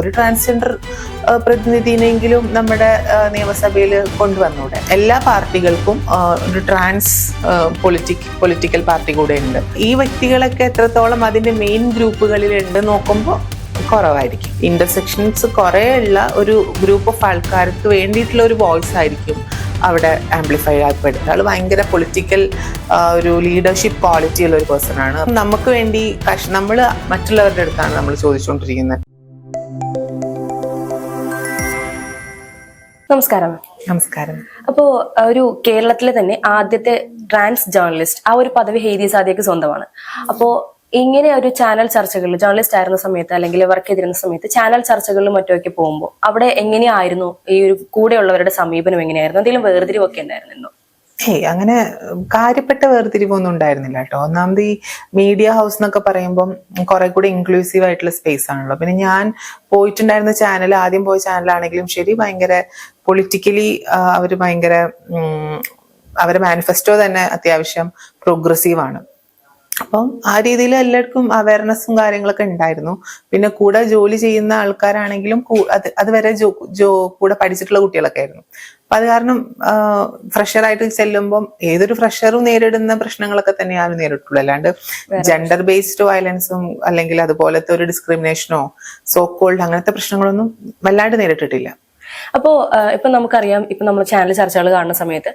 ഒരു ട്രാൻസ്ജെൻഡർ പ്രതിനിധിനെങ്കിലും നമ്മുടെ നിയമസഭയിൽ കൊണ്ടുവന്നൂടെ? എല്ലാ പാർട്ടികൾക്കും ഒരു ട്രാൻസ് പൊളിറ്റിക്കൽ പാർട്ടി കൂടെ ഉണ്ട്. ഈ വ്യക്തികളൊക്കെ എത്രത്തോളം അതിന്റെ മെയിൻ ഗ്രൂപ്പുകളിൽ ഉണ്ട് നോക്കുമ്പോൾ കുറവായിരിക്കും. ഇന്റർസെക്ഷൻസ് കുറേ ഉള്ള ഒരു ഗ്രൂപ്പ് ഓഫ് ആൾക്കാർക്ക് വേണ്ടിയിട്ടുള്ള ഒരു വോയിസ് ആയിരിക്കും അവിടെ ആംപ്ലിഫൈ ആക്കപ്പെടുന്നത്. ആൾ ഭയങ്കര പൊളിറ്റിക്കൽ ഒരു ലീഡർഷിപ്പ് ക്വാളിറ്റി ഉള്ള ഒരു പേഴ്സൺ ആണ്. നമുക്ക് വേണ്ടി നമ്മൾ മറ്റുള്ളവരുടെ അടുത്താണ് നമ്മൾ ചോദിച്ചുകൊണ്ടിരിക്കുന്നത്. നമസ്കാരം. നമസ്കാരം. അപ്പോ ഒരു കേരളത്തിലെ തന്നെ ആദ്യത്തെ ട്രാൻസ് ജേർണലിസ്റ്റ് ആ ഒരു പദവി ഹേദി സാദിയക്ക് സ്വന്തമാണ്. അപ്പോ ഇങ്ങനെ ഒരു ചാനൽ ചർച്ചകളിൽ ജേർണലിസ്റ്റ് ആയിരുന്ന സമയത്ത് അല്ലെങ്കിൽ വർക്ക് ചെയ്തിരുന്ന സമയത്ത് ചാനൽ ചർച്ചകളിലും മറ്റുമൊക്കെ പോകുമ്പോൾ അവിടെ എങ്ങനെയായിരുന്നു ഈ ഒരു കൂടെയുള്ളവരുടെ സമീപനം? എങ്ങനെയായിരുന്നു? എന്തെങ്കിലും വേർതിരിവൊക്കെ ഉണ്ടായിരുന്നോ? അങ്ങനെ കാര്യപ്പെട്ട വേർതിരിവൊന്നും ഉണ്ടായിരുന്നില്ല കേട്ടോ. ഒന്നാമത് ഈ മീഡിയ ഹൗസ് എന്നൊക്കെ പറയുമ്പം കുറെ കൂടി ഇൻക്ലൂസീവ് ആയിട്ടുള്ള സ്പേസ് ആണല്ലോ. പിന്നെ ഞാൻ പോയിട്ടുണ്ടായിരുന്ന ചാനൽ, ആദ്യം പോയ ചാനലാണെങ്കിലും ശരി, ഭയങ്കര പൊളിറ്റിക്കലി അവര് ഭയങ്കര അവരുടെ മാനിഫെസ്റ്റോ തന്നെ അത്യാവശ്യം പ്രോഗ്രസീവ് ആണ്. അപ്പം ആ രീതിയിൽ എല്ലാവർക്കും അവയർനെസ്സും കാര്യങ്ങളൊക്കെ ഉണ്ടായിരുന്നു. പിന്നെ കൂടെ ജോലി ചെയ്യുന്ന ആൾക്കാരാണെങ്കിലും അതുവരെ കൂടെ പഠിച്ചിട്ടുള്ള കുട്ടികളൊക്കെ ആയിരുന്നു. അപ്പൊ അത് കാരണം ഫ്രഷറായിട്ട് ചെല്ലുമ്പം ഏതൊരു ഫ്രഷറും നേരിടുന്ന പ്രശ്നങ്ങളൊക്കെ തന്നെയാണ് നേരിട്ടുള്ളൂ. അല്ലാണ്ട് ജെൻഡർ ബേസ്ഡ് വയലൻസും അല്ലെങ്കിൽ അതുപോലത്തെ ഒരു ഡിസ്ക്രിമിനേഷനോ സോ കോൾഡ് അങ്ങനത്തെ പ്രശ്നങ്ങളൊന്നും വല്ലാണ്ട് നേരിട്ടിട്ടില്ല. അപ്പോ ഇപ്പൊ നമുക്കറിയാം, ഇപ്പൊ നമ്മൾ ചാനൽ ചർച്ചകൾ കാണുന്ന സമയത്ത്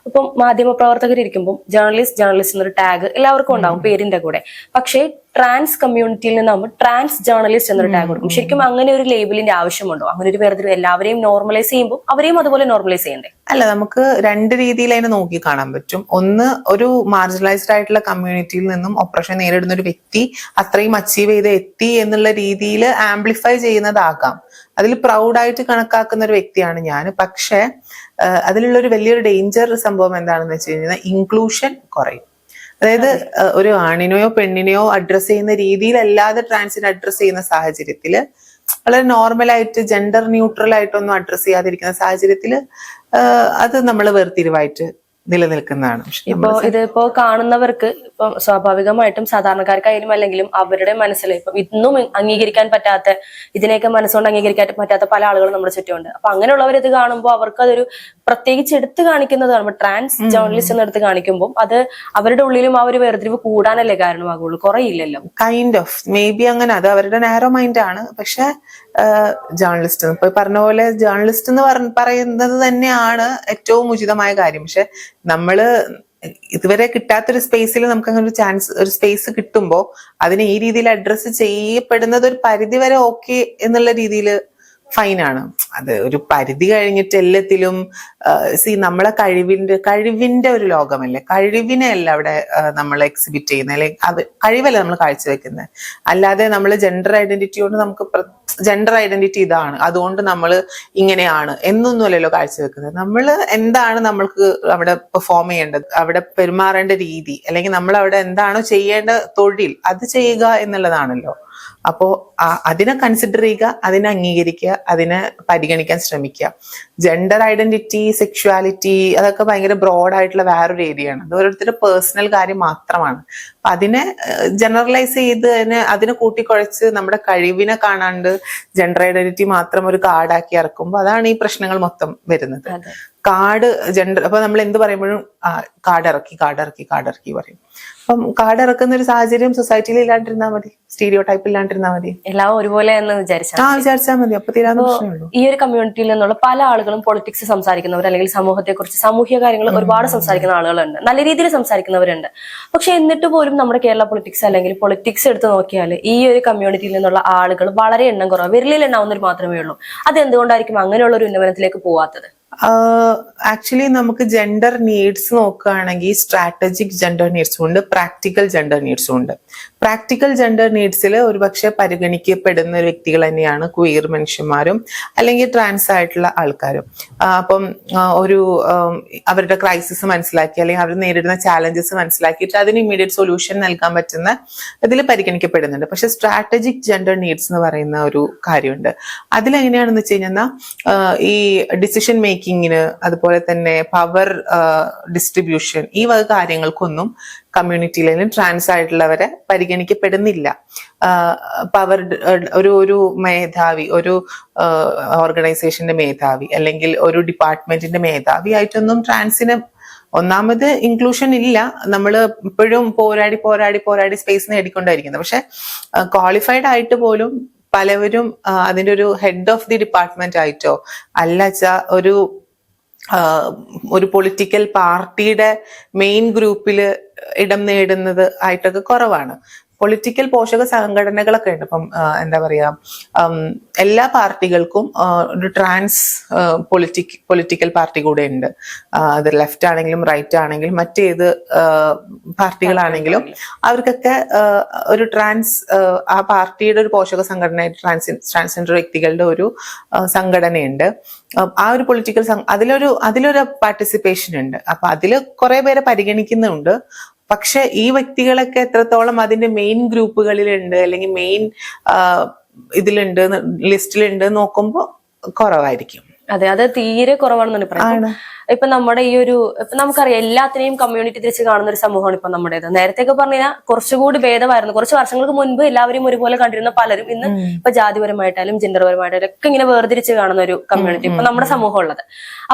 ഇപ്പം മാധ്യമ പ്രവർത്തകർ ഇരിക്കുമ്പോൾ ജേർണലിസ്റ്റ് എന്നൊരു ടാഗ് എല്ലാവർക്കും ഉണ്ടാവും പേരിന്റെ കൂടെ. പക്ഷേ ട്രാൻസ് കമ്മ്യൂണിറ്റിയിൽ നിന്നാകുമ്പോൾ ട്രാൻസ് ജേർണലിസ്റ്റ് എന്നൊരു ടാഗ് കൊടുക്കും. ശരിക്കും അങ്ങനെ ഒരു ലേബലിന്റെ ആവശ്യമുണ്ടോ? അങ്ങനെ ഒരു വേർതിരിവ് എല്ലാവരെയും നോർമലൈസ് ചെയ്യുമ്പോൾ അവരെയും അതുപോലെ നോർമലൈസ് ചെയ്യണ്ടേ? അല്ല, നമുക്ക് രണ്ട് രീതിയിൽ അതിനെ നോക്കി കാണാൻ പറ്റും. ഒന്ന്, ഒരു മാർജിനലൈസ്ഡ് ആയിട്ടുള്ള കമ്മ്യൂണിറ്റിയിൽ നിന്നും ഒപ്രഷൻ നേരിടുന്ന ഒരു വ്യക്തി അത്രയും അച്ചീവ് ചെയ്ത് എത്തി എന്നുള്ള രീതിയിൽ ആംപ്ലിഫൈ ചെയ്യുന്നതാകാം. അതിൽ പ്രൗഡായിട്ട് കണക്കാക്കുന്ന ഒരു വ്യക്തിയാണ് ഞാൻ. പക്ഷെ അതിലുള്ള ഒരു വലിയൊരു ഡേഞ്ചർ സംഭവം എന്താണെന്ന് വെച്ച് കഴിഞ്ഞാൽ ഇൻക്ലൂഷൻ കുറയും. അതായത് ഒരു ആണിനെയോ പെണ്ണിനെയോ അഡ്രസ് ചെയ്യുന്ന രീതിയിലല്ലാതെ ട്രാൻസിനെ അഡ്രസ് ചെയ്യുന്ന സാഹചര്യത്തില്, വളരെ നോർമലായിട്ട് ജെൻഡർ ന്യൂട്രൽ ആയിട്ടൊന്നും അഡ്രസ് ചെയ്യാതിരിക്കുന്ന സാഹചര്യത്തില് അത് നമ്മൾ വേർതിരിവായിട്ട് നിലനിൽക്കുന്നതാണ്. ഇതിപ്പോ കാണുന്നവർക്ക് ഇപ്പം സ്വാഭാവികമായിട്ടും സാധാരണക്കാർക്കായാലും അല്ലെങ്കിലും അവരുടെ മനസ്സിൽ ഇപ്പം ഇന്നും അംഗീകരിക്കാൻ പറ്റാത്ത, ഇതിനെയൊക്കെ മനസ്സുകൊണ്ട് അംഗീകരിക്കാൻ പറ്റാത്ത പല ആളുകളും നമ്മുടെ ചുറ്റുമുണ്ട്. അപ്പൊ അങ്ങനെയുള്ളവർ ഇത് കാണുമ്പോൾ അവർക്ക് അതൊരു പ്രത്യേകിച്ച് എടുത്ത് കാണിക്കുന്നതാണ്. ട്രാൻസ് ജേർണലിസ്റ്റ് എന്ന് എടുത്ത് കാണിക്കുമ്പോൾ അത് അവരുടെ ഉള്ളിലും ആ ഒരു വേർതിരിവ് കൂടാനല്ലേ കാരണമാകുള്ളൂ, കുറയില്ലല്ലോ. കൈൻഡ് ഓഫ് മേ ബി അങ്ങനെ, അത് അവരുടെ നാരോ മൈൻഡ് ആണ്. പക്ഷെ ജേർണലിസ്റ്റ് ഇപ്പൊ പറഞ്ഞ പോലെ ജേർണലിസ്റ്റ് എന്ന് പറയുന്നത് തന്നെയാണ് ഏറ്റവും ഉചിതമായ കാര്യം. പക്ഷെ നമ്മള് ഇതുവരെ കിട്ടാത്തൊരു സ്പേസിൽ നമുക്ക് അങ്ങനെ ഒരു സ്പേസ് കിട്ടുമ്പോൾ അതിനെ ഈ രീതിയിൽ അഡ്രസ്സ് ചെയ്യപ്പെടുന്നത് ഒരു പരിധി വരെ ഓക്കെ എന്നുള്ള രീതിയിൽ ഫൈനാണ്. അത് ഒരു പരിധി കഴിഞ്ഞിട്ട് എല്ലാത്തിലും നമ്മളെ കഴിവിന്റെ ഒരു ലോകമല്ലേ, കഴിവിനെ അല്ല അവിടെ നമ്മൾ എക്സിബിറ്റ് ചെയ്യുന്നത്, അല്ലെങ്കിൽ അത് കഴിവല്ല നമ്മൾ കാഴ്ചവെക്കുന്നത്. അല്ലാതെ നമ്മൾ ജെൻഡർ ഐഡന്റിറ്റിയോട് നമുക്ക് ജെൻഡർ ഐഡന്റിറ്റി ഇതാണ്, അതുകൊണ്ട് നമ്മൾ ഇങ്ങനെയാണ് എന്നൊന്നുമല്ലല്ലോ കാഴ്ചവെക്കുന്നത്. നമ്മൾ എന്താണ് നമ്മൾക്ക് അവിടെ പെർഫോം ചെയ്യേണ്ടത്, അവിടെ പെരുമാറേണ്ട രീതി, അല്ലെങ്കിൽ നമ്മൾ അവിടെ എന്താണോ ചെയ്യേണ്ട തൊഴിൽ അത് ചെയ്യുക എന്നുള്ളതാണല്ലോ. അപ്പോ അതിനെ കൺസിഡർ ചെയ്യുക, അതിനെ അംഗീകരിക്കുക, അതിനെ പരിഗണിക്കാൻ ശ്രമിക്കുക. ജെൻഡർ ഐഡന്റിറ്റി, സെക്ഷുവാലിറ്റി അതൊക്കെ ഭയങ്കര ബ്രോഡായിട്ടുള്ള വേറൊരു ഏരിയയാണ്. അത് ഓരോരുത്തരുടെ പേഴ്സണൽ കാര്യം മാത്രമാണ്. അപ്പൊ അതിനെ ജനറലൈസ് ചെയ്ത് അതിനെ കൂട്ടിക്കുഴച്ച് നമ്മുടെ കഴിവിനെ കാണാണ്ട് ജെൻഡർ ഐഡന്റിറ്റി മാത്രം ഒരു കാർഡാക്കി ഇറക്കുമ്പോൾ അതാണ് ഈ പ്രശ്നങ്ങൾ മൊത്തം വരുന്നത്. കാർഡ് ജെൻഡർ, അപ്പൊ നമ്മൾ എന്ത് പറയുമ്പോഴും കാർഡിറക്കി പറയും. അപ്പം കാർഡ് ഇറക്കുന്ന ഒരു സാഹചര്യം സൊസൈറ്റിയിൽ ഇല്ലാണ്ടിരുന്നാൽ മതി, സ്റ്റീരിയോ ടൈപ്പ് ഇല്ലാണ്ടിരുന്നാൽ മതി, എല്ലാം ഒരുപോലെ എന്ന് വിചാരിച്ചാൽ മതി. അപ്പൊ തീരാവുന്ന പ്രശ്നമുള്ളൂ. ഈ ഒരു കമ്മ്യൂണിറ്റിയിൽ നിന്നുള്ള പല ആളുകളും പൊളിറ്റിക്സ് സംസാരിക്കുന്നവർ, അല്ലെങ്കിൽ സമൂഹത്തെ കുറിച്ച് സാമൂഹ്യ കാര്യങ്ങൾ ഒരുപാട് സംസാരിക്കുന്ന ആളുകളുണ്ട്, നല്ല രീതിയിൽ സംസാരിക്കുന്നവരുണ്ട്. പക്ഷെ എന്നിട്ട് പോലും നമ്മുടെ കേരള പൊളിറ്റിക്സ് അല്ലെങ്കിൽ പൊളിറ്റിക്സ് എടുത്ത് നോക്കിയാൽ ഈ ഒരു കമ്മ്യൂണിറ്റിയിൽ നിന്നുള്ള ആളുകൾ വളരെ എണ്ണം കുറവ്, വിരലിൽ എണ്ണാവുന്നവർ മാത്രമേ ഉള്ളൂ. അത് എന്തുകൊണ്ടായിരിക്കും അങ്ങനെയുള്ള ഒരു ഉന്നമനത്തിലേക്ക് പോവാത്തത്? ആക്ച്വലി നമുക്ക് ജെൻഡർ നീഡ്സ് നോക്കുകയാണെങ്കിൽ സ്ട്രാറ്റജിക് ജെൻഡർ നീഡ്സും ഉണ്ട്, പ്രാക്ടിക്കൽ ജെൻഡർ നീഡ്സും ഉണ്ട്. പ്രാക്ടിക്കൽ ജെൻഡർ നീഡ്സിൽ ഒരുപക്ഷെ പരിഗണിക്കപ്പെടുന്ന വ്യക്തികൾ തന്നെയാണ് ക്വീർ മനുഷ്യന്മാരും അല്ലെങ്കിൽ ട്രാൻസ് ആയിട്ടുള്ള ആൾക്കാരും. അപ്പം ഒരു അവരുടെ ക്രൈസിസ് മനസ്സിലാക്കി അല്ലെങ്കിൽ അവർ നേരിടുന്ന ചാലഞ്ചസ് മനസ്സിലാക്കിയിട്ട് അതിന് ഇമ്മീഡിയറ്റ് സൊല്യൂഷൻ നൽകാൻ പറ്റുന്ന ഇതിൽ പരിഗണിക്കപ്പെടുന്നുണ്ട്. പക്ഷെ സ്ട്രാറ്റജിക് ജെൻഡർ നീഡ്സ് എന്ന് പറയുന്ന ഒരു കാര്യമുണ്ട്. അതിലെങ്ങനെയാണെന്ന് വെച്ച് കഴിഞ്ഞാൽ ഈ ഡിസിഷൻ മേക്കിംഗ് മേക്കിങ്ങിന്, അതുപോലെ തന്നെ പവർ ഡിസ്ട്രിബ്യൂഷൻ, ഈ വക കാര്യങ്ങൾക്കൊന്നും കമ്മ്യൂണിറ്റിയിലും ട്രാൻസ് ആയിട്ടുള്ളവരെ പരിഗണിക്കപ്പെടുന്നില്ല. പവർ ഒരു മേധാവി, ഒരു ഓർഗനൈസേഷന്റെ മേധാവി അല്ലെങ്കിൽ ഒരു ഡിപ്പാർട്ട്മെന്റിന്റെ മേധാവി ആയിട്ടൊന്നും ട്രാൻസിന് ഒന്നാമത് ഇൻക്ലൂഷൻ ഇല്ല. നമ്മൾ ഇപ്പോഴും പോരാടി സ്പേസ് നേടിക്കൊണ്ടായിരിക്കുന്നത്. പക്ഷെ ക്വാളിഫൈഡ് ആയിട്ട് പോലും പലവരും അതിന്റെ ഒരു ഹെഡ് ഓഫ് ദി ഡിപ്പാർട്ട്മെന്റ് ആയിട്ടോ അല്ലച്ച ഒരു പൊളിറ്റിക്കൽ പാർട്ടിയുടെ മെയിൻ ഗ്രൂപ്പിൽ ഇടം നേടുന്നത് ആയിട്ടൊക്കെ കുറവാണ്. പൊളിറ്റിക്കൽ പോഷക സംഘടനകളൊക്കെ ഉണ്ട്. ഇപ്പം എന്താ പറയാ, എല്ലാ പാർട്ടികൾക്കും ഒരു ട്രാൻസ് പൊളിറ്റിക്കൽ പാർട്ടി കൂടെ ഉണ്ട്. അത് ലെഫ്റ്റ് ആണെങ്കിലും റൈറ്റ് ആണെങ്കിലും മറ്റേത് പാർട്ടികളാണെങ്കിലും അവർക്കൊക്കെ ഒരു ആ പാർട്ടിയുടെ ഒരു പോഷക സംഘടനയായിട്ട് ട്രാൻസ്ജെൻഡർ വ്യക്തികളുടെ ഒരു സംഘടനയുണ്ട്. ആ ഒരു പൊളിറ്റിക്കൽ അതിലൊരു പാർട്ടിസിപ്പേഷൻ ഉണ്ട്. അപ്പൊ അതിൽ കുറെ പേരെ പരിഗണിക്കുന്നുണ്ട്. പക്ഷെ ഈ വ്യക്തികളൊക്കെ എത്രത്തോളം അതിന്റെ മെയിൻ ഗ്രൂപ്പുകളിലുണ്ട് അല്ലെങ്കിൽ മെയിൻ ഇതിലുണ്ട്, ലിസ്റ്റിലുണ്ട് നോക്കുമ്പോ കുറവായിരിക്കും. അതെ, അത് തീരെ കുറവാണെന്നാണ് പറയുന്നത്. ഇപ്പൊ നമ്മുടെ ഈ ഒരു നമുക്കറിയാം എല്ലാത്തിനെയും കമ്മ്യൂണിറ്റി തിരിച്ച് കാണുന്ന ഒരു സമൂഹമാണ് ഇപ്പൊ നമ്മുടേത്. നേരത്തെയൊക്കെ പറഞ്ഞാൽ കുറച്ചുകൂടി ഭേദമായിരുന്നു. കുറച്ച് വർഷങ്ങൾക്ക് മുൻപ് എല്ലാവരും ഒരുപോലെ കണ്ടിരുന്ന പലരും ഇന്ന് ഇപ്പൊ ജാതിപരമായിട്ടാലും ജെൻഡർപരമായിട്ടാലും ഒക്കെ ഇങ്ങനെ വേർതിരിച്ച് കാണുന്ന ഒരു കമ്മ്യൂണിറ്റി ഇപ്പൊ നമ്മുടെ സമൂഹം ഉള്ളത്.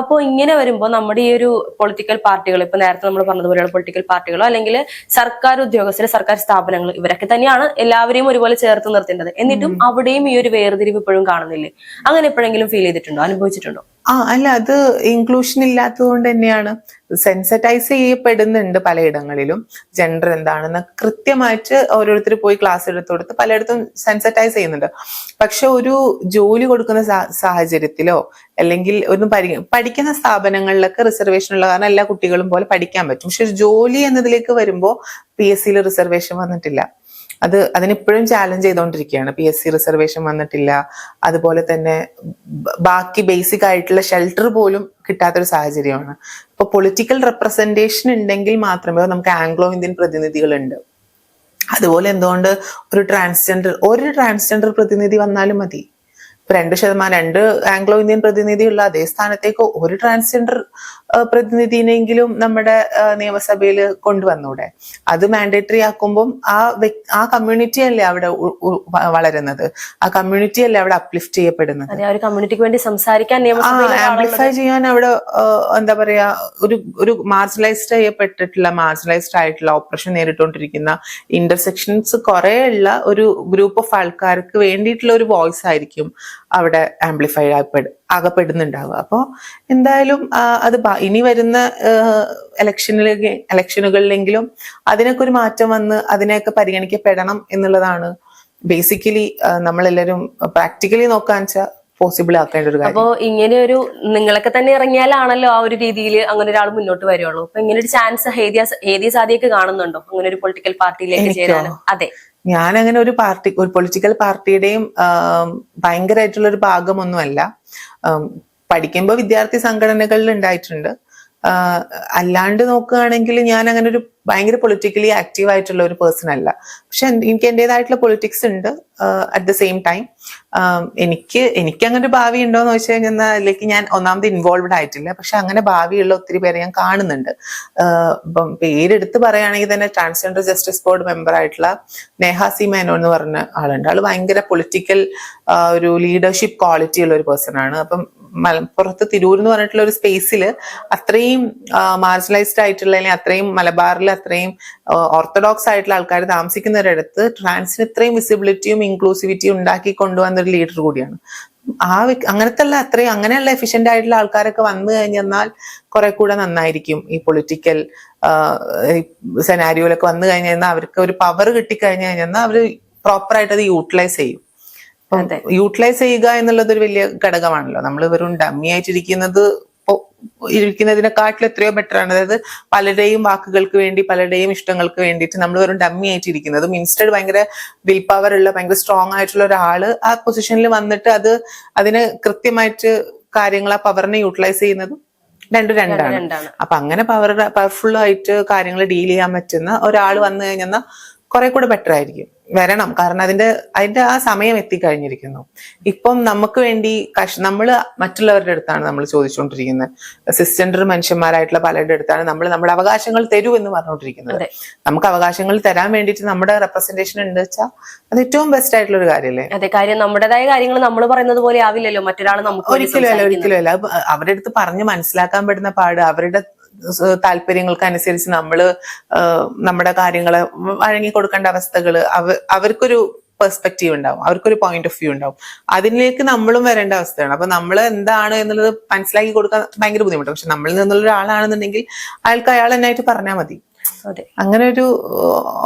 അപ്പോൾ ഇങ്ങനെ വരുമ്പോൾ നമ്മുടെ ഈ ഒരു പൊളിറ്റിക്കൽ പാർട്ടികൾ, ഇപ്പൊ നേരത്തെ നമ്മൾ പറഞ്ഞതുപോലെയുള്ള പൊളിറ്റിക്കൽ പാർട്ടികളോ അല്ലെങ്കിൽ സർക്കാർ ഉദ്യോഗസ്ഥർ, സർക്കാർ സ്ഥാപനങ്ങൾ, ഇവരൊക്കെ തന്നെയാണ് എല്ലാവരെയും ഒരുപോലെ ചേർത്ത് നിർത്തേണ്ടത്. എന്നിട്ടും അവിടെയും ഈ ഒരു വേർതിരിവ് ഇപ്പോഴും കാണുന്നില്ലേ? അങ്ങനെ എപ്പോഴെങ്കിലും ഫീൽ ചെയ്തിട്ടുണ്ടോ, അനുഭവിച്ചിട്ടുണ്ടോ? അല്ല, അത് ഇൻക്ലൂഷൻ ഇല്ലാത്തത് കൊണ്ട് തന്നെയാണ്. സെൻസിറ്റൈസ് ചെയ്യപ്പെടുന്നുണ്ട് പലയിടങ്ങളിലും. ജെൻഡർ എന്താണെന്ന് കൃത്യമായിട്ട് ഓരോരുത്തർ പോയി ക്ലാസ് എടുത്തു കൊടുത്ത് പലയിടത്തും സെൻസിറ്റൈസ് ചെയ്യുന്നുണ്ട്. പക്ഷെ ഒരു ജോലി കൊടുക്കുന്ന സാഹചര്യത്തിലോ അല്ലെങ്കിൽ ഒരു പഠിക്കുന്ന സ്ഥാപനങ്ങളിലൊക്കെ റിസർവേഷൻ ഉള്ള കാരണം എല്ലാ കുട്ടികളും പോലെ പഠിക്കാൻ പറ്റും. പക്ഷെ ഒരു ജോലി എന്നതിലേക്ക് വരുമ്പോൾ PSC റിസർവേഷൻ വന്നിട്ടില്ല. അതിനിപ്പോഴും ചാലഞ്ച് ചെയ്തുകൊണ്ടിരിക്കുകയാണ്. PSC റിസർവേഷൻ വന്നിട്ടില്ല. അതുപോലെ തന്നെ ബാക്കി ബേസിക് ആയിട്ടുള്ള ഷെൽട്ടർ പോലും കിട്ടാത്തൊരു സാഹചര്യമാണ്. ഇപ്പൊ പൊളിറ്റിക്കൽ റെപ്രസെന്റേഷൻ ഉണ്ടെങ്കിൽ മാത്രമേ നമുക്ക് ആംഗ്ലോ ഇന്ത്യൻ പ്രതിനിധികളുണ്ട്. അതുപോലെ എന്തുകൊണ്ട് ഒരു ട്രാൻസ്ജെൻഡർ പ്രതിനിധി വന്നാലും മതി. 2% ആംഗ്ലോ ഇന്ത്യൻ പ്രതിനിധിയുള്ള അതേ സ്ഥാനത്തേക്ക് ഒരു ട്രാൻസ്ജെൻഡർ പ്രതിനിധിനെങ്കിലും നമ്മുടെ നിയമസഭയിൽ കൊണ്ടുവന്നൂടെ? അത് മാൻഡേറ്ററി ആക്കുമ്പോൾ ആ കമ്മ്യൂണിറ്റി അല്ലേ അവിടെ വളരുന്നത്, ആ കമ്മ്യൂണിറ്റി അല്ലേ അവിടെ അപ്ലിഫ്റ്റ് ചെയ്യപ്പെടുന്നത്. കമ്മ്യൂണിറ്റിക്ക് വേണ്ടി സംസാരിക്കാൻ, ആംപ്ലിഫൈ ചെയ്യാൻ അവിടെ എന്താ പറയാ, ഒരു മാർജിനലൈസ്ഡ് ആയിട്ടുള്ള ഓപ്പറേഷൻ നേരിട്ടുകൊണ്ടിരിക്കുന്ന ഇന്റർസെക്ഷൻസ് കുറെ ഉള്ള ഒരു ഗ്രൂപ്പ് ഓഫ് ആൾക്കാർക്ക് വേണ്ടിയിട്ടുള്ള ഒരു വോയിസ് ആയിരിക്കും അവിടെ ആംപ്ലിഫൈ ആകപ്പെടുന്നുണ്ടാവുക. അപ്പോൾ എന്തായാലും അത് ഇനി വരുന്ന ഇലക്ഷനുകളിലെങ്കിലും അതിനൊക്കെ ഒരു മാറ്റം വന്ന് അതിനെയൊക്കെ പരിഗണിക്കപ്പെടണം എന്നുള്ളതാണ് ബേസിക്കലി നമ്മളെല്ലാവരും പ്രാക്ടിക്കലി നോക്കാൻ വെച്ചാൽ പോസിബിൾ ആക്കേണ്ട ഒരു കാര്യം. അപ്പോ ഇങ്ങനെ ഒരു നിങ്ങളൊക്കെ തന്നെ ഇറങ്ങിയാലാണല്ലോ ആ ഒരു രീതിയിൽ അങ്ങനെ ഒരാൾ മുന്നോട്ട് വരുള്ളൂ. അപ്പൊ ഇങ്ങനെ ഒരു ചാൻസ് ഹേദിയ സാദിയൊക്കെ കാണുന്നുണ്ടോ അങ്ങനെ ഒരു പൊളിറ്റിക്കൽ പാർട്ടിയിലേക്ക് ചേരാനോ? അതെ, ഞാൻ അങ്ങനെ ഒരു പൊളിറ്റിക്കൽ പാർട്ടിയുടെയും ഭയങ്കരമായിട്ടുള്ള ഒരു ഭാഗമൊന്നുമല്ല. പഠിക്കുമ്പോൾ വിദ്യാർത്ഥി സംഘടനകളിൽ ഉണ്ടായിട്ടുണ്ട്. അല്ലാണ്ട് നോക്കുകയാണെങ്കിൽ ഞാൻ അങ്ങനെ ഒരു ഭയങ്കര പൊളിറ്റിക്കലി ആക്റ്റീവ് ആയിട്ടുള്ള ഒരു പേഴ്സൺ അല്ല. പക്ഷെ എനിക്ക് എന്റേതായിട്ടുള്ള പൊളിറ്റിക്സ് ഉണ്ട്. അറ്റ് ദ സെയിം ടൈം എനിക്ക് അങ്ങനെ ഒരു ഭാവി ഉണ്ടോ എന്ന് വെച്ച് കഴിഞ്ഞാൽ അതിലേക്ക് ഞാൻ ഒന്നാമത് ഇൻവോൾവ്ഡ് ആയിട്ടില്ല. പക്ഷെ അങ്ങനെ ഭാവിയുള്ള ഒത്തിരി പേരെ ഞാൻ കാണുന്നുണ്ട്. ഇപ്പം പേരെടുത്ത് പറയുകയാണെങ്കിൽ തന്നെ ട്രാൻസ്ജെൻഡർ ജസ്റ്റിസ് ബോർഡ് മെമ്പർ ആയിട്ടുള്ള നേഹ സി മേനോൻ എന്ന് പറഞ്ഞ ആളുണ്ട്. ആള് ഭയങ്കര പൊളിറ്റിക്കൽ ഒരു ലീഡർഷിപ്പ് ക്വാളിറ്റി ഉള്ള ഒരു പേഴ്സൺ ആണ്. അപ്പം മലപ്പുറത്ത് തിരൂർ എന്ന് പറഞ്ഞിട്ടുള്ള ഒരു സ്പേസിൽ അത്രയും മാർജിനലൈസ്ഡ് ആയിട്ടുള്ള അല്ലെങ്കിൽ അത്രയും മലബാറിൽ അത്രയും ഓർത്തഡോക്സ് ആയിട്ടുള്ള ആൾക്കാർ താമസിക്കുന്നവരടുത്ത് ട്രാൻസിന് ഇത്രയും വിസിബിലിറ്റിയും ഇൻക്ലൂസിവിറ്റിയും ഉണ്ടാക്കി കൊണ്ടുവന്ന ഒരു ലീഡർ കൂടിയാണ്. അങ്ങനെയുള്ള എഫിഷ്യന്റ് ആയിട്ടുള്ള ആൾക്കാരൊക്കെ വന്നു കഴിഞ്ഞാൽ കുറെ കൂടെ നന്നായിരിക്കും. ഈ പൊളിറ്റിക്കൽ സെനാരിയോയിലൊക്കെ വന്നു കഴിഞ്ഞാൽ അവർക്ക് ഒരു പവർ കിട്ടിക്കഴിഞ്ഞു കഴിഞ്ഞാൽ അവര് പ്രോപ്പറായിട്ട് അത് യൂട്ടിലൈസ് ചെയ്യും. യൂട്ടിലൈസ് ചെയ്യുക എന്നുള്ളത് ഒരു വലിയ ഘടകമാണല്ലോ. നമ്മൾ വെറും ഡമ്മി ഇരിക്കുന്നതിനെക്കാട്ടിലും എത്രയോ ബെറ്റർ ആണ്. അതായത് പലരുടെയും വാക്കുകൾക്ക് വേണ്ടി, പലരുടെയും ഇഷ്ടങ്ങൾക്ക് വേണ്ടിയിട്ട് നമ്മൾ വെറും ഡമ്മി ആയിട്ടിരിക്കുന്നതും ഇൻസ്റ്റഡ് ഭയങ്കര വിൽ പവർ ഉള്ള ഭയങ്കര സ്ട്രോങ് ആയിട്ടുള്ള ഒരാള് ആ പൊസിഷനിൽ വന്നിട്ട് അതിന് കൃത്യമായിട്ട് കാര്യങ്ങൾ ആ പവറിനെ യൂട്ടിലൈസ് ചെയ്യുന്നതും രണ്ടാണ്. അപ്പൊ അങ്ങനെ പവർഫുൾ ആയിട്ട് കാര്യങ്ങൾ ഡീൽ ചെയ്യാൻ പറ്റുന്ന ഒരാൾ വന്നു കഴിഞ്ഞാൽ കുറെ കൂടെ ബെറ്റർ ആയിരിക്കും. വരണം. കാരണം അതിന്റെ ആ സമയം എത്തിക്കഴിഞ്ഞിരിക്കുന്നു. ഇപ്പം നമുക്ക് വേണ്ടി നമ്മള് മറ്റുള്ളവരുടെ അടുത്താണ് നമ്മൾ ചോദിച്ചുകൊണ്ടിരിക്കുന്നത്. സിസ്റ്റൻഡർ മനുഷ്യന്മാരായിട്ടുള്ള പലരുടെ അടുത്താണ് നമ്മൾ നമ്മുടെ അവകാശങ്ങൾ തരൂ എന്ന് പറഞ്ഞുകൊണ്ടിരിക്കുന്നത്. നമുക്ക് അവകാശങ്ങൾ തരാൻ വേണ്ടിയിട്ട് നമ്മുടെ റെപ്രസെന്റേഷൻ ഉണ്ട് വെച്ചാൽ അത് ഏറ്റവും ബെസ്റ്റ് ആയിട്ടുള്ള ഒരു കാര്യമല്ലേ? അതെ, കാര്യം നമ്മുടേതായ കാര്യങ്ങൾ നമ്മൾ പറയുന്നത് പോലെ ആവില്ലല്ലോ മറ്റൊരാൾ നമുക്ക്. ഒരിക്കലും അല്ല. അവരുടെ അടുത്ത് പറഞ്ഞ് മനസ്സിലാക്കാൻ പറ്റുന്ന പാട്, അവരുടെ താല്പര്യങ്ങൾക്ക് അനുസരിച്ച് നമ്മള് നമ്മുടെ കാര്യങ്ങള് വഴങ്ങി കൊടുക്കേണ്ട അവസ്ഥകള്, അവർക്കൊരു പെർസ്പെക്റ്റീവ് ഉണ്ടാവും, അവർക്കൊരു പോയിന്റ് ഓഫ് വ്യൂ ഉണ്ടാവും. അതിലേക്ക് നമ്മളും വരേണ്ട അവസ്ഥയാണ്. അപ്പൊ നമ്മൾ എന്താണ് എന്നുള്ളത് മനസ്സിലാക്കി കൊടുക്കാൻ ഭയങ്കര ബുദ്ധിമുട്ടാണ്. പക്ഷെ നമ്മളിൽ നിന്നുള്ള ഒരാളാണെന്നുണ്ടെങ്കിൽ അയാൾക്ക് അയാൾ എന്നായിട്ട് പറഞ്ഞാൽ മതി. അങ്ങനെ ഒരു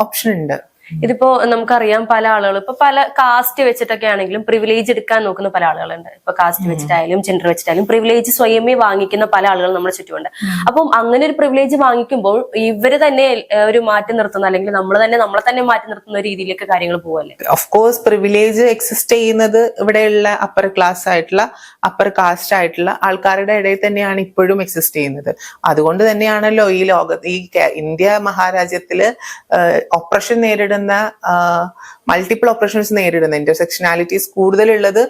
ഓപ്ഷൻ ഉണ്ട്. ഇതിപ്പോ നമുക്കറിയാം, പല ആളുകൾ ഇപ്പൊ പല കാസ്റ്റ് വെച്ചിട്ടൊക്കെ ആണെങ്കിലും പ്രിവിലേജ് എടുക്കാൻ നോക്കുന്ന പല ആളുകളുണ്ട്. ഇപ്പൊ കാസ്റ്റ് വെച്ചിട്ടായാലും ജെൻഡർ വെച്ചിട്ടായാലും പ്രിവിലേജ് സ്വയമേ വാങ്ങിക്കുന്ന പല ആളുകൾ നമ്മുടെ ചുറ്റുമുണ്ട്. അപ്പം അങ്ങനെ ഒരു പ്രിവിലേജ് വാങ്ങിക്കുമ്പോൾ ഇവര് തന്നെ ഒരു മാറ്റി നിർത്തുന്ന, അല്ലെങ്കിൽ നമ്മളെ തന്നെ മാറ്റി നിർത്തുന്ന രീതിയിലേക്ക് കാര്യങ്ങൾ പോവല്ലേ? ഓഫ് കോഴ്സ് പ്രിവിലേജ് എക്സിസ്റ്റ് ചെയ്യുന്നത് ഇവിടെയുള്ള അപ്പർ ക്ലാസ് ആയിട്ടുള്ള, അപ്പർ കാസ്റ്റ് ആയിട്ടുള്ള ആൾക്കാരുടെ ഇടയിൽ തന്നെയാണ് ഇപ്പോഴും എക്സിസ്റ്റ് ചെയ്യുന്നത്. അതുകൊണ്ട് തന്നെയാണല്ലോ ഈ ഇന്ത്യ മഹാരാജ്യത്തില് ഓപ്പറേഷൻ നേരിടുന്ന മൾട്ടിപ്പിൾ ഓപ്പറേഷൻസ് നേരിടുന്ന ഇന്റർസെക്ഷനാലിറ്റീസ് കൂടുതലുള്ളത്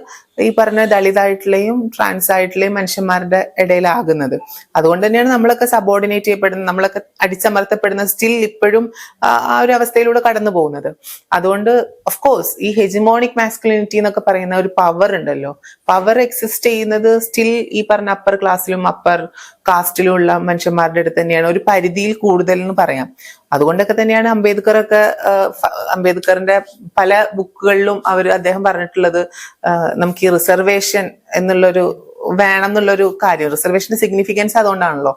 ഈ പറഞ്ഞ ദളിതായിട്ടുള്ളയും ട്രാൻസ് ആയിട്ടുള്ളയും മനുഷ്യന്മാരുടെ ഇടയിലാകുന്നത്. അതുകൊണ്ട് തന്നെയാണ് നമ്മളൊക്കെ സബോർഡിനേറ്റ് ചെയ്യപ്പെടുന്നത്, നമ്മളൊക്കെ അടിച്ചമർത്തപ്പെടുന്നത്, സ്റ്റിൽ ഇപ്പോഴും ആ ഒരു അവസ്ഥയിലൂടെ കടന്നു പോകുന്നത്. അതുകൊണ്ട് ഓഫ് കോഴ്സ് ഈ ഹെജിമോണിക് മാസ്കുലിനിറ്റി എന്നൊക്കെ പറയുന്ന ഒരു പവർ ഉണ്ടല്ലോ, പവർ എക്സിസ്റ്റ് ചെയ്യുന്നത് സ്റ്റിൽ ഈ പറഞ്ഞ അപ്പർ ക്ലാസ്സിലും അപ്പർ കാസ്റ്റിലും ഉള്ള മനുഷ്യന്മാരുടെ അടുത്ത് തന്നെയാണ്, ഒരു പരിധിയിൽ കൂടുതൽ എന്ന് പറയാം. അതുകൊണ്ടൊക്കെ തന്നെയാണ് അംബേദ്കറിന്റെ പല ബുക്കുകളിലും അദ്ദേഹം പറഞ്ഞിട്ടുള്ളത് നമുക്ക് ഈ റിസർവേഷൻ എന്നുള്ളൊരു വേണം എന്നുള്ളൊരു കാര്യം. റിസർവേഷന്റെ സിഗ്നിഫിക്കൻസ് അതുകൊണ്ടാണല്ലോ.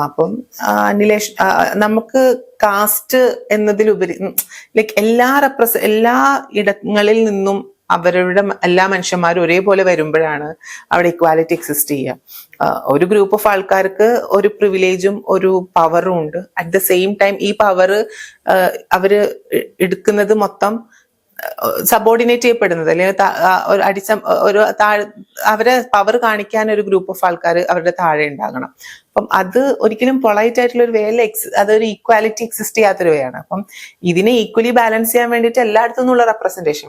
അപ്പം നമുക്ക് കാസ്റ്റ് എന്നതിലുപരി ലൈക്ക് എല്ലാ ഇടങ്ങളിൽ നിന്നും അവരുടെ എല്ലാ മനുഷ്യന്മാരും ഒരേപോലെ വരുമ്പോഴാണ് അവിടെ ഇക്വാലിറ്റി എക്സിസ്റ്റ് ചെയ്യുക. ഒരു ഗ്രൂപ്പ് ഓഫ് ആൾക്കാർക്ക് ഒരു പ്രിവിലേജും ഒരു പവറും ഉണ്ട്. അറ്റ് ദ സെയിം ടൈം ഈ പവർ അവര് എടുക്കുന്നത് മൊത്തം സബോർഡിനേറ്റ് ചെയ്യപ്പെടുന്നത്, അല്ലെങ്കിൽ അവരെ പവർ കാണിക്കാൻ ഒരു ഗ്രൂപ്പ് ഓഫ് ആൾക്കാർ അവരുടെ താഴെ ഉണ്ടാകണം. അപ്പം അത് ഒരിക്കലും പൊളൈറ്റ് ആയിട്ടുള്ള ഒരു വേയിൽ അതൊരു ഈക്വാലിറ്റി എക്സിസ്റ്റ് ചെയ്യാത്തൊരു വേയാണ്. അപ്പം ഇതിനെ ഈക്വലി ബാലൻസ് ചെയ്യാൻ വേണ്ടിയിട്ട് എല്ലായിടത്തു നിന്നുള്ള റെപ്രസെന്റേഷൻ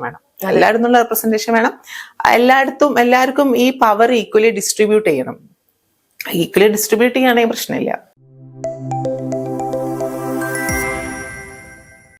വേണം. എല്ലാവർക്കും ഈ പവർ ഈക്വലി ഡിസ്ട്രിബ്യൂട്ട് ചെയ്യണം. ഈക്വലി ഡിസ്ട്രിബ്യൂട്ട് ചെയ്യുകയാണെങ്കിൽ പ്രശ്നമില്ല.